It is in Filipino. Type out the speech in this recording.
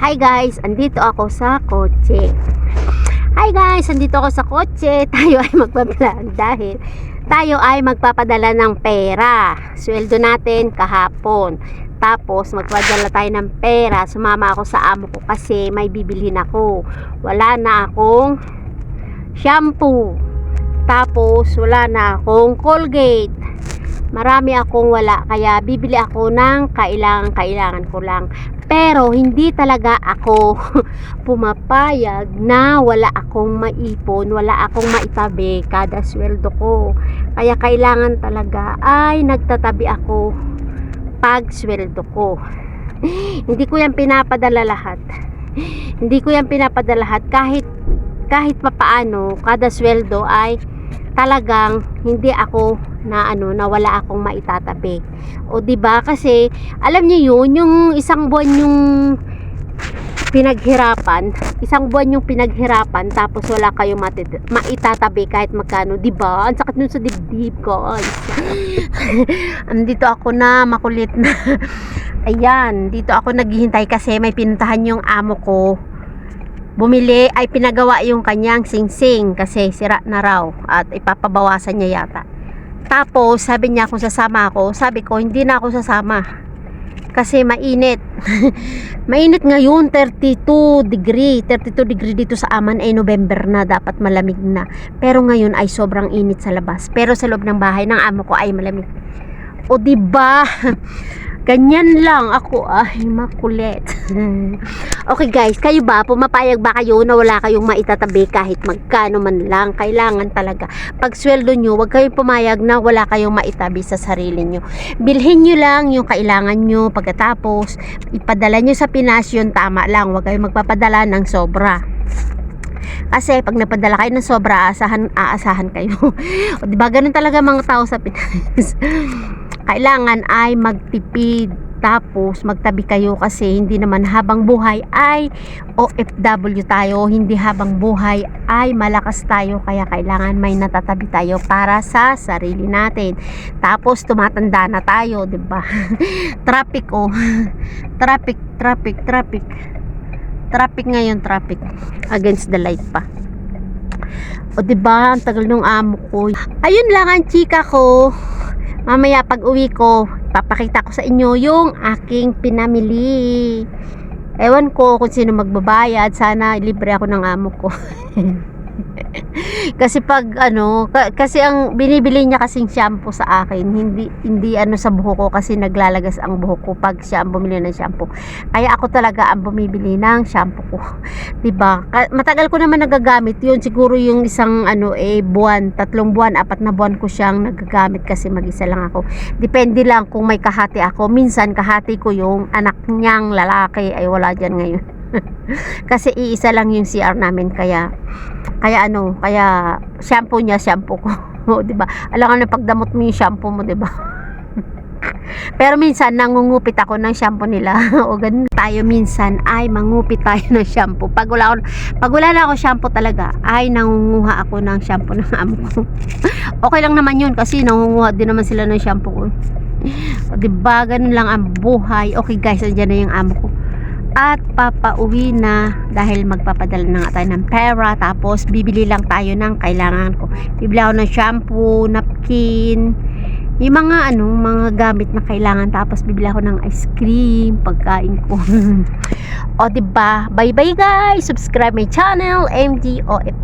Hi guys, andito ako sa kotse. Hi guys, andito ako sa kotse. Tayo ay magpa-vlog dahil tayo ay magpapadala ng pera. Sweldo natin kahapon. Tapos magpapadala tayo ng pera. Sumama ako sa amo ko kasi may bibilhin ako. Wala na akong shampoo. Tapos wala na akong Colgate. Marami akong wala, kaya bibili ako ng kailangan ko lang. Pero hindi talaga ako pumapayag na wala akong maipon, wala akong maitabi kada sweldo ko. Kaya kailangan talaga ay nagtatabi ako pag sweldo ko. Hindi ko yan pinapadala lahat. Hindi ko yan pinapadala lahat kahit papaano kada sweldo ay talagang hindi ako na wala akong maitatabi. O di ba? Kasi alam niyo yun, yung isang buwan yung pinaghirapan, tapos wala kayong maitatabi kahit magkano, di ba? Ang sakit nun sa dibdib ko. Andito ako na makulit na. Ayan, dito ako naghihintay kasi may pinuntahan yung amo ko. Bumili ay pinagawa yung kanyang singsing kasi sira na raw at ipapabawasan niya yata. Tapos sabi niya kung sasama ako, sabi ko hindi na ako sasama kasi mainit. Mainit ngayon, 32 degree dito sa aman ay November na, dapat malamig na. Pero ngayon ay sobrang init sa labas. Pero sa loob ng bahay ng amo ko ay malamig. O di ba? Ganyan lang ako ay makulit. Okay guys, kayo ba? Pumapayag ba kayo na wala kayong maitatabi kahit magkano man lang? Kailangan talaga. Pag sweldo nyo, huwag kayong pumayag na wala kayong maitabi sa sarili nyo. Bilhin nyo lang yung kailangan nyo. Pagkatapos, ipadala nyo sa Pinas yun, tama lang. Huwag kayong magpapadala ng sobra. Kasi pag napadala kayo ng sobra, aasahan kayo. O diba, ganun talaga mga tao sa Pinas. Kailangan ay magtipid, tapos magtabi kayo kasi hindi naman habang buhay ay OFW tayo, hindi habang buhay ay malakas tayo, kaya kailangan may natatabi tayo para sa sarili natin. Tapos tumatanda na tayo, 'di ba? Traffic ngayon, traffic against the light pa. O 'di ba, ang tagal nung amo ko. Ayun lang ang chika ko. Mamaya pag uwi ko, papakita ko sa inyo yung aking pinamili. Ewan ko kung sino magbabayad. Sana libre ako ng amo ko. Kasi pag kasi ang binibili niya kasing shampoo sa akin, hindi sa buhok ko, kasi naglalagas ang buhok ko pag siya ang bumili ng shampoo. Kaya ako talaga ang bumibili ng shampoo ko. 'Di ba? Matagal ko naman nagagamit 'yun. Siguro yung isang buwan, 3 buwan, 4 na buwan ko siyang nagagamit kasi mag-isa lang ako. Depende lang kung may kahati ako. Minsan kahati ko yung anak niyang lalaki ay wala diyan ngayon. Kasi iisa lang yung CR namin, kaya shampoo niya, shampoo ko. O, di ba? Alam nga, pagdamot mo yung shampoo mo, di ba? Pero minsan nangungupit ako ng shampoo nila. O ganun tayo, minsan ay mangupit tayo ng shampoo. Pag wala na ako shampoo talaga, ay nangunguha ako ng shampoo ng amo ko. Okay lang naman yun kasi nangunguha din naman sila ng shampoo ko. O, di ba? Ganun lang ang buhay. Okay guys, andyan na yung amo ko. At papauwi na dahil magpapadala na nga tayo ng pera. Tapos bibili lang tayo ng kailangan ko. Bibili ako ng shampoo, napkin, yung mga mga gamit na kailangan. Tapos bibili ako ng ice cream, pagkain ko. O diba, bye bye guys, subscribe my channel MDOF.